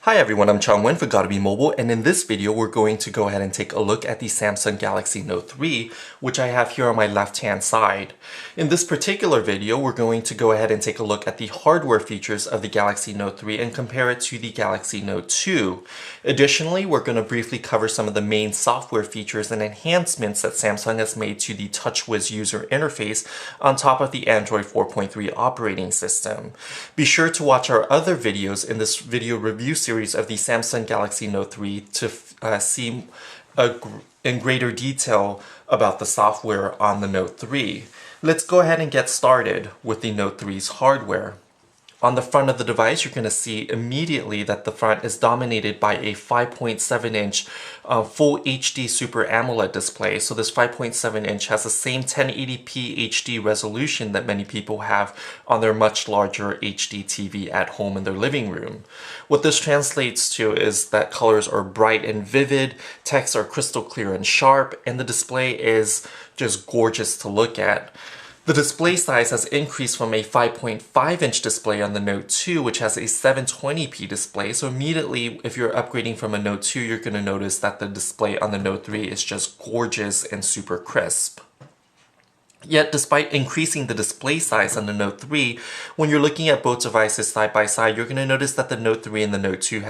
Hi everyone, I'm Chong Wen for Gotta Be Mobile, and in this video we're going to go ahead and take a look at the Samsung Galaxy Note 3, which I have here on my left hand side. In this particular video, we're going to go ahead and take a look at the hardware features of the Galaxy Note 3 and compare it to the Galaxy Note 2. Additionally, we're going to briefly cover some of the main software features and enhancements that Samsung has made to the TouchWiz user interface on top of the Android 4.3 operating system. Be sure to watch our other videos in this video review series of the Samsung Galaxy Note 3 to see in greater detail about the software on the Note 3. Let's go ahead and get started with the Note 3's hardware. On the front of the device, you're going to see immediately that the front is dominated by a 5.7-inch Full HD Super AMOLED display. So this 5.7-inch has the same 1080p HD resolution that many people have on their much larger HD TV at home in their living room. What this translates to is that colors are bright and vivid, texts are crystal clear and sharp, and the display is just gorgeous to look at. The display size has increased from a 5.5-inch display on the Note 2, which has a 720p display. So immediately, if you're upgrading from a Note 2, you're going to notice that the display on the Note 3 is just gorgeous and super crisp. Yet, despite increasing the display size on the Note 3, when you're looking at both devices side by side, you're going to notice that the Note 3 and the Note 2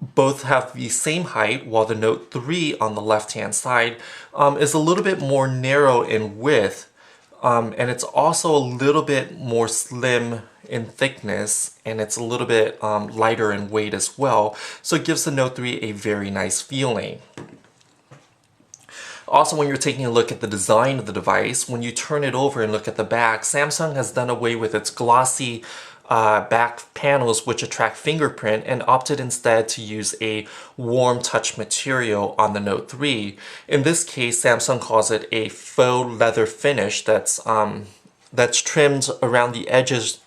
both have the same height, while the Note 3 on the left-hand side is a little bit more narrow in width. And it's also a little bit more slim in thickness, and it's a little bit lighter in weight as well, so it gives the Note 3 a very nice feeling. Also, when you're taking a look at the design of the device, when you turn it over and look at the back, Samsung has done away with its glossy back panels which attract fingerprint and opted instead to use a warm touch material on the Note 3. In this case, Samsung calls it a faux leather finish that's trimmed around the edges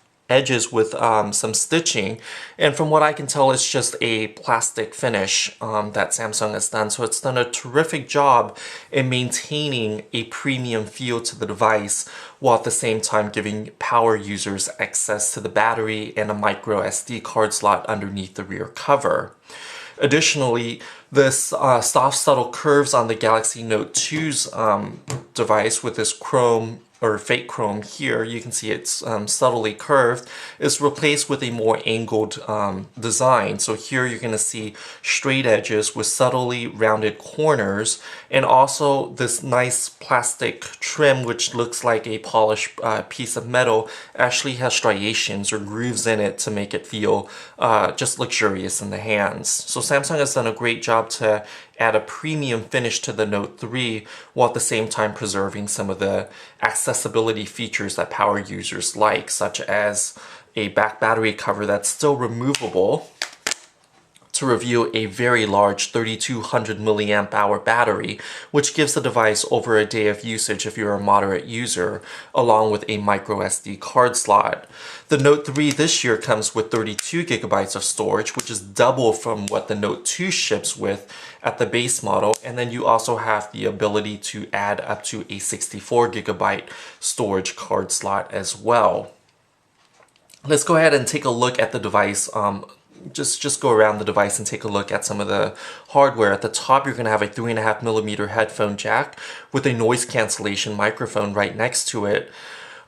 with some stitching, and from what I can tell, it's just a plastic finish that Samsung has done. So it's done a terrific job in maintaining a premium feel to the device, while at the same time giving power users access to the battery and a micro SD card slot underneath the rear cover. Additionally, this soft subtle curves on the Galaxy Note 2's device with this chrome or fake chrome here, you can see it's subtly curved, is replaced with a more angled design. So here you're going to see straight edges with subtly rounded corners, and also this nice plastic trim which looks like a polished piece of metal actually has striations or grooves in it to make it feel just luxurious in the hands. So Samsung has done a great job to add a premium finish to the Note 3 while at the same time preserving some of the accessibility features that power users like, such as a back battery cover that's still removable to reveal a very large 3200 milliamp hour battery, which gives the device over a day of usage if you're a moderate user, along with a micro SD card slot. The Note 3 this year comes with 32 gigabytes of storage, which is double from what the Note 2 ships with at the base model, and then you also have the ability to add up to a 64 gigabyte storage card slot as well. Let's go ahead and take a look at the device. Just go around the device and take a look at some of the hardware. At the top, you're going to have a 3.5mm headphone jack with a noise cancellation microphone right next to it.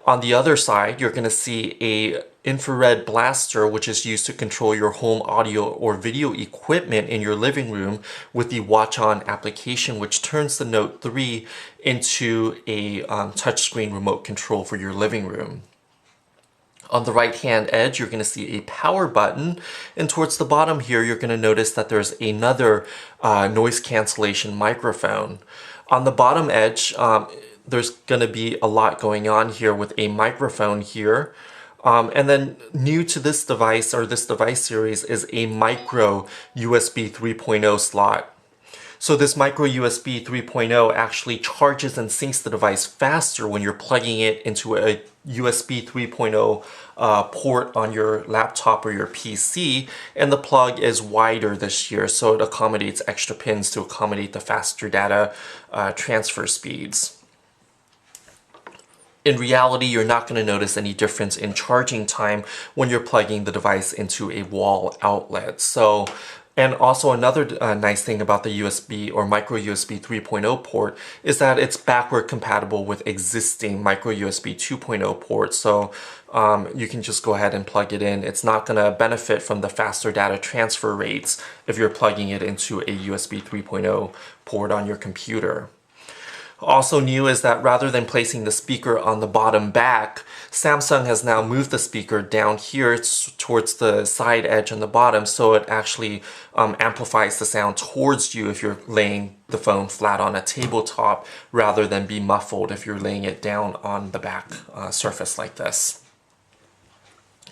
On the other side, you're going to see a infrared blaster, which is used to control your home audio or video equipment in your living room with the Watch On application, which turns the Note 3 into a touchscreen remote control for your living room. On the right hand edge, you're going to see a power button, and towards the bottom here, you're going to notice that there's another noise cancellation microphone. On the bottom edge, there's going to be a lot going on here with a microphone here. And then new to this device, or this device series, is a micro USB 3.0 slot. So this micro USB 3.0 actually charges and syncs the device faster when you're plugging it into a USB 3.0 port on your laptop or your PC, and the plug is wider this year, so it accommodates extra pins to accommodate the faster data transfer speeds. In reality, you're not going to notice any difference in charging time when you're plugging the device into a wall outlet. So, and also another nice thing about the USB or micro USB 3.0 port is that it's backward compatible with existing micro USB 2.0 ports. So you can just go ahead and plug it in. It's not going to benefit from the faster data transfer rates if you're plugging it into a USB 3.0 port on your computer. Also new is that rather than placing the speaker on the bottom back, Samsung has now moved the speaker down here towards the side edge on the bottom, so it actually amplifies the sound towards you if you're laying the phone flat on a tabletop, rather than be muffled if you're laying it down on the back surface like this.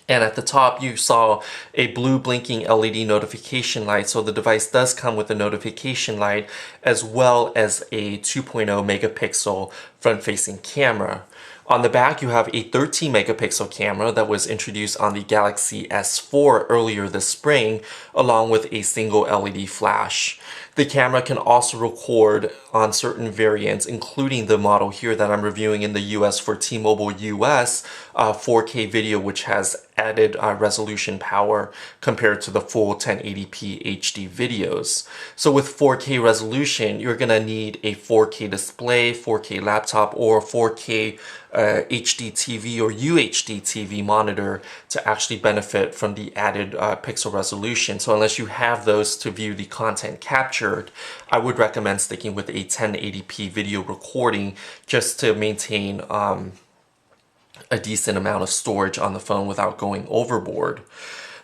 And at the top, you saw a blue blinking LED notification light. So the device does come with a notification light as well as a 2.0 megapixel front-facing camera. On the back, you have a 13 megapixel camera that was introduced on the Galaxy S4 earlier this spring, along with a single LED flash. The camera can also record on certain variants, including the model here that I'm reviewing in the US for T-Mobile US, 4K video, which has added resolution power compared to the full 1080p HD videos. So with 4K resolution, you're gonna need a 4K display, 4K laptop, or 4K HD TV or UHD TV monitor to actually benefit from the added pixel resolution. So unless you have those to view the content captured, I would recommend sticking with a 1080p video recording just to maintain a decent amount of storage on the phone without going overboard.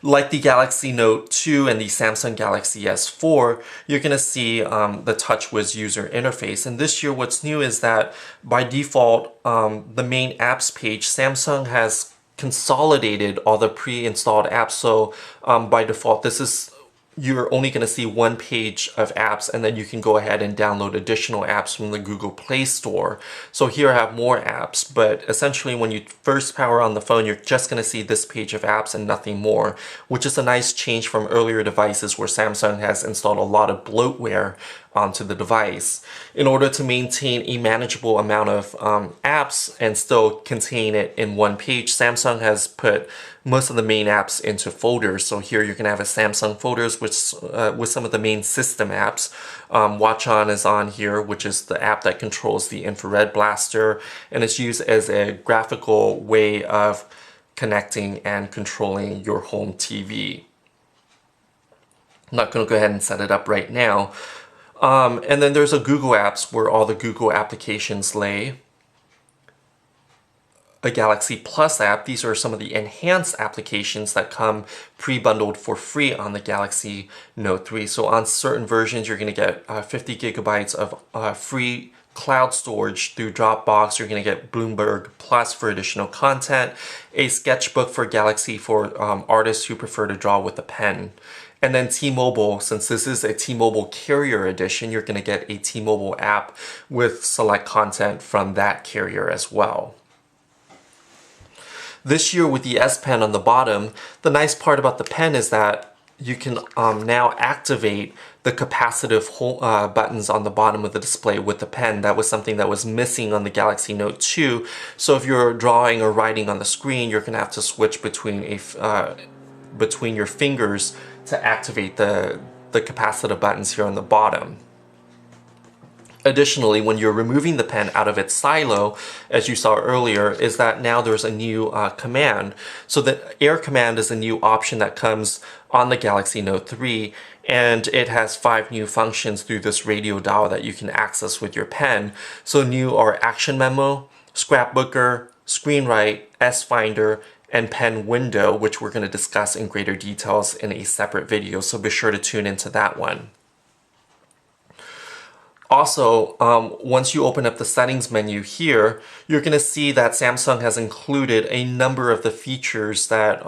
Like the Galaxy Note 2 and the Samsung Galaxy S4, you're going to see the TouchWiz user interface. And this year what's new is that by default, the main apps page, Samsung has consolidated all the pre-installed apps. So by default, you're only going to see one page of apps, and then you can go ahead and download additional apps from the Google Play Store. So here I have more apps, but essentially when you first power on the phone, you're just going to see this page of apps and nothing more, which is a nice change from earlier devices where Samsung has installed a lot of bloatware onto the device. In order to maintain a manageable amount of apps and still contain it in one page, Samsung has put most of the main apps into folders. So here you're going to have a Samsung folders with some of the main system apps. Watch On is on here, which is the app that controls the infrared blaster, and it's used as a graphical way of connecting and controlling your home TV. I'm not going to go ahead and set it up right now. And then there's a Google Apps where all the Google applications lay. A Galaxy Plus app. These are some of the enhanced applications that come pre-bundled for free on the Galaxy Note 3. So on certain versions, you're going to get 50 gigabytes of free cloud storage through Dropbox. You're going to get Bloomberg Plus for additional content, a sketchbook for Galaxy for artists who prefer to draw with a pen. And then T-Mobile, since this is a T-Mobile Carrier Edition, you're going to get a T-Mobile app with select content from that carrier as well. This year with the S Pen on the bottom, the nice part about the pen is that you can now activate the capacitive buttons on the bottom of the display with the pen. That was something that was missing on the Galaxy Note 2. So if you're drawing or writing on the screen, you're going to have to switch between your fingers to activate the capacitive buttons here on the bottom. Additionally, when you're removing the pen out of its silo, as you saw earlier, is that now there's a new command. So the Air command is a new option that comes on the Galaxy Note 3, and it has 5 new functions through this radio dial that you can access with your pen. So new are Action Memo, Scrapbooker, ScreenWrite, S-Finder, and Pen Window, which we're going to discuss in greater details in a separate video, so be sure to tune into that one. Also, once you open up the settings menu here, you're going to see that Samsung has included a number of the features that,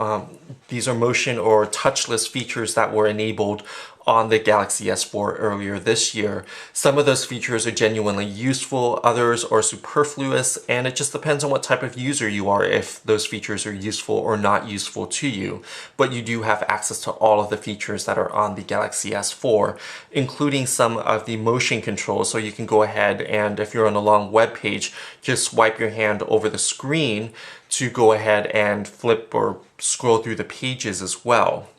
these are motion or touchless features that were enabled on the Galaxy S4 earlier this year. Some of those features are genuinely useful, others are superfluous, and it just depends on what type of user you are if those features are useful or not useful to you. But you do have access to all of the features that are on the Galaxy S4, including some of the motion controls. So you can go ahead and, if you're on a long web page, just swipe your hand over the screen to go ahead and flip or scroll through the pages as well.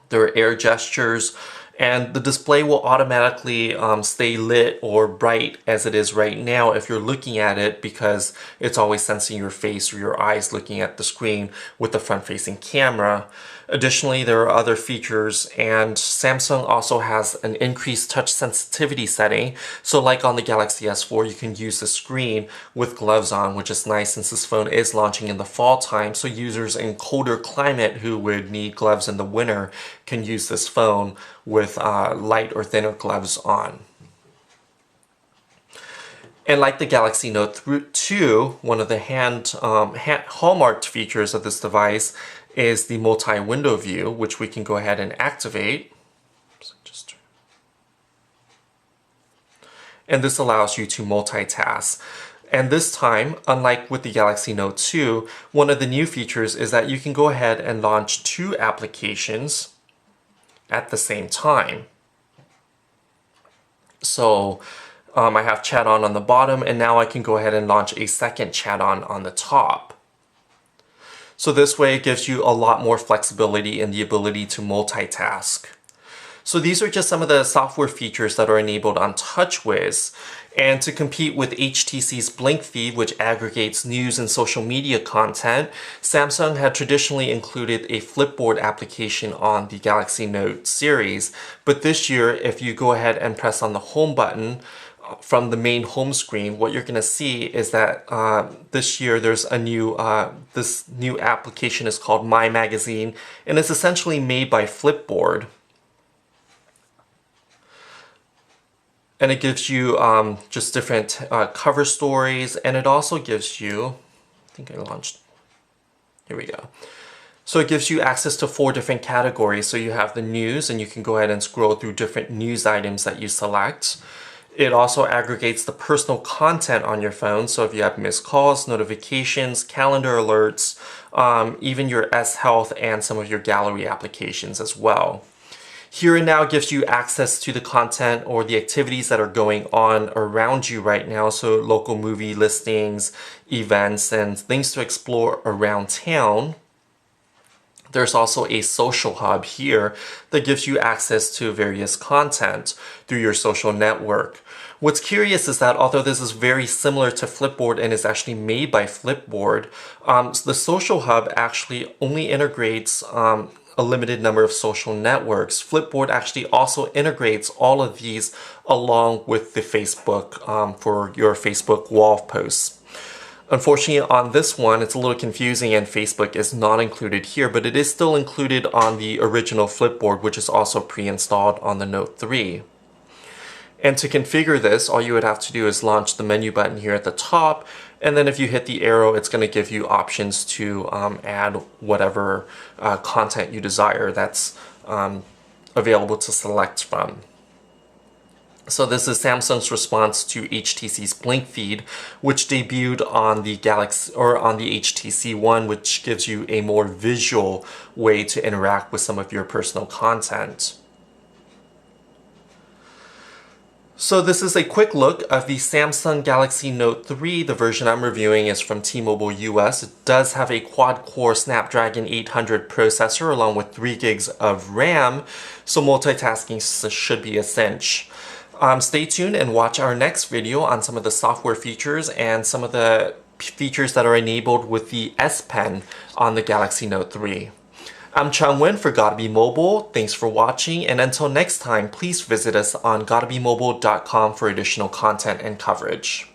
There are air gestures, and the display will automatically stay lit or bright as it is right now if you're looking at it, because it's always sensing your face or your eyes looking at the screen with the front-facing camera. Additionally, there are other features, and Samsung also has an increased touch sensitivity setting. So like on the Galaxy S4, you can use the screen with gloves on, which is nice since this phone is launching in the fall time. So users in colder climate who would need gloves in the winter can use this phone with light or thinner gloves on. And like the Galaxy Note 2, one of the hallmarked features of this device is the multi-window view, which we can go ahead and activate. And this allows you to multitask. And this time, unlike with the Galaxy Note 2, one of the new features is that you can go ahead and launch 2 applications at the same time. So I have Chat On the bottom, and now I can go ahead and launch a second Chat On the top. So this way it gives you a lot more flexibility in the ability to multitask. So these are just some of the software features that are enabled on TouchWiz. And to compete with HTC's Blink Feed, which aggregates news and social media content, Samsung had traditionally included a Flipboard application on the Galaxy Note series. But this year, if you go ahead and press on the home button from the main home screen, what you're going to see is that this year there's a new, this new application is called My Magazine, and it's essentially made by Flipboard. And it gives you just different cover stories, and it also gives you, I think I launched, here we go. So it gives you access to 4 different categories. So you have the news, and you can go ahead and scroll through different news items that you select. It also aggregates the personal content on your phone. So if you have missed calls, notifications, calendar alerts, even your S Health and some of your gallery applications as well. Here and Now gives you access to the content or the activities that are going on around you right now. So local movie listings, events, and things to explore around town. There's also a social hub here that gives you access to various content through your social network. What's curious is that although this is very similar to Flipboard and is actually made by Flipboard, the social hub actually only integrates a limited number of social networks. Flipboard actually also integrates all of these along with the Facebook for your Facebook wall posts. Unfortunately, on this one, it's a little confusing and Facebook is not included here, but it is still included on the original Flipboard, which is also pre-installed on the Note 3. And to configure this, all you would have to do is launch the menu button here at the top, and then if you hit the arrow, it's going to give you options to add whatever content you desire that's available to select from. So this is Samsung's response to HTC's Blink Feed, which debuted on the Galaxy or on the HTC One, which gives you a more visual way to interact with some of your personal content. So this is a quick look of the Samsung Galaxy Note 3. The version I'm reviewing is from T-Mobile US. It does have a quad-core Snapdragon 800 processor along with 3 gigs of RAM, so multitasking should be a cinch. Stay tuned and watch our next video on some of the software features and some of the features that are enabled with the S Pen on the Galaxy Note 3. I'm Chung Win for Gotta Be Mobile. Thanks for watching, and until next time, please visit us on gottabemobile.com for additional content and coverage.